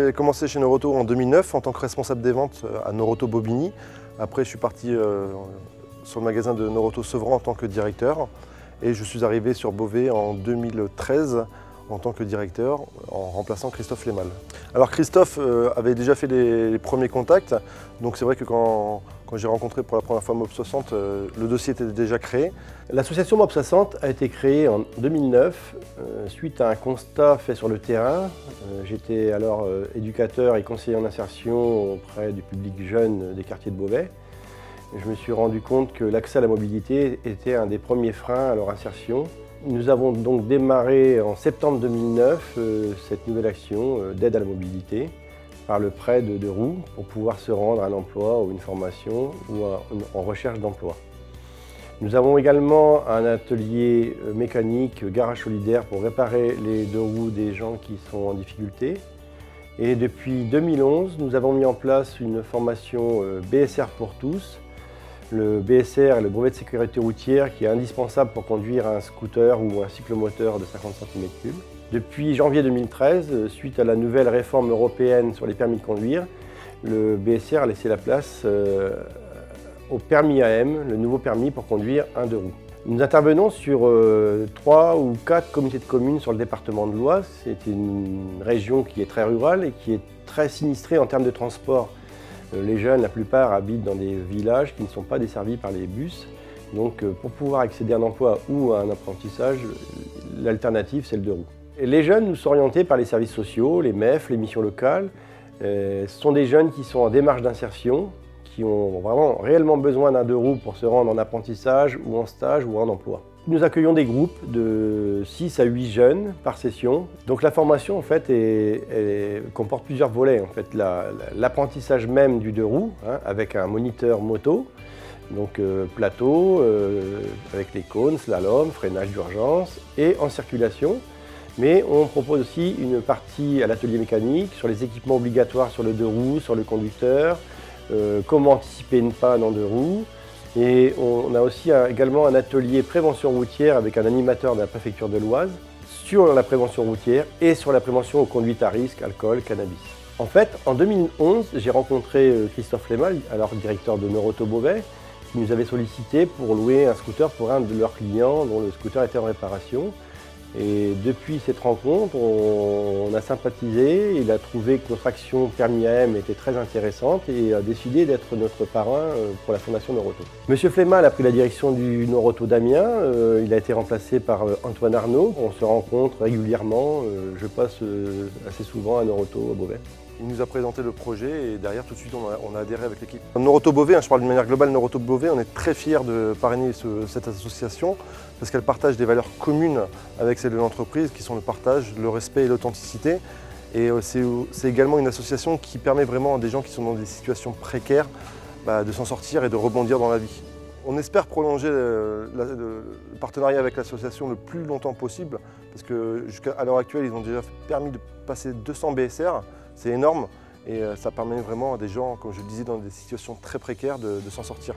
J'ai commencé chez Noroto en 2009 en tant que responsable des ventes à Noroto Bobigny. Après, je suis parti sur le magasin de Noroto Sevran en tant que directeur. Et je suis arrivé sur Beauvais en 2013 en tant que directeur, en remplaçant Christophe Lemal. Alors Christophe avait déjà fait les premiers contacts, donc c'est vrai que quand j'ai rencontré pour la première fois Mob 60, le dossier était déjà créé. L'association Mob 60 a été créée en 2009 suite à un constat fait sur le terrain. J'étais alors éducateur et conseiller en insertion auprès du public jeune des quartiers de Beauvais. Je me suis rendu compte que l'accès à la mobilité était un des premiers freins à leur insertion. Nous avons donc démarré en septembre 2009 cette nouvelle action d'aide à la mobilité par le prêt de 2 roues pour pouvoir se rendre à un emploi ou une formation ou en recherche d'emploi. Nous avons également un atelier mécanique, garage solidaire pour réparer les 2 roues des gens qui sont en difficulté. Et depuis 2011, nous avons mis en place une formation BSR pour tous. Le BSR est le brevet de sécurité routière qui est indispensable pour conduire un scooter ou un cyclomoteur de 50 cm3. Depuis janvier 2013, suite à la nouvelle réforme européenne sur les permis de conduire, le BSR a laissé la place au permis AM, le nouveau permis pour conduire un 2 roues. Nous intervenons sur 3 ou 4 communautés de communes sur le département de l'Oise. C'est une région qui est très rurale et qui est très sinistrée en termes de transport. Les jeunes, la plupart, habitent dans des villages qui ne sont pas desservis par les bus. Donc pour pouvoir accéder à un emploi ou à un apprentissage, l'alternative c'est le 2 roues. Et les jeunes nous sont orientés par les services sociaux, les MEF, les missions locales. Ce sont des jeunes qui sont en démarche d'insertion, qui ont vraiment réellement besoin d'un 2 roues pour se rendre en apprentissage ou en stage ou en emploi. Nous accueillons des groupes de 6 à 8 jeunes par session. Donc la formation en fait comporte plusieurs volets. En fait, l'apprentissage même du 2 roues, hein, avec un moniteur moto, donc plateau, avec les cônes, slalom, freinage d'urgence et en circulation. Mais on propose aussi une partie à l'atelier mécanique sur les équipements obligatoires sur le 2 roues, sur le conducteur, comment anticiper une panne en 2 roues. Et on a aussi également un atelier prévention routière avec un animateur de la préfecture de l'Oise sur la prévention routière et sur la prévention aux conduites à risque, alcool, cannabis. En fait, en 2011, j'ai rencontré Christophe Lemal, alors directeur de Noroto Beauvais, qui nous avait sollicité pour louer un scooter pour un de leurs clients dont le scooter était en réparation. Et depuis cette rencontre, on a sympathisé, il a trouvé que notre action permis AM était très intéressante et a décidé d'être notre parrain pour la Fondation Noroto. Monsieur Flemal a pris la direction du Noroto d'Amiens, il a été remplacé par Antoine Arnaud. On se rencontre régulièrement, je passe assez souvent à Noroto à Beauvais. Il nous a présenté le projet et derrière tout de suite on a adhéré avec l'équipe. Noroto Beauvais, je parle d'une manière globale, Noroto Beauvais, on est très fiers de parrainer cette association parce qu'elle partage des valeurs communes avec celles de l'entreprise qui sont le partage, le respect et l'authenticité. Et c'est également une association qui permet vraiment à des gens qui sont dans des situations précaires de s'en sortir et de rebondir dans la vie. On espère prolonger le partenariat avec l'association le plus longtemps possible parce que jusqu'à l'heure actuelle, ils ont déjà permis de passer 200 BSR. C'est énorme et ça permet vraiment à des gens, comme je le disais, dans des situations très précaires de s'en sortir.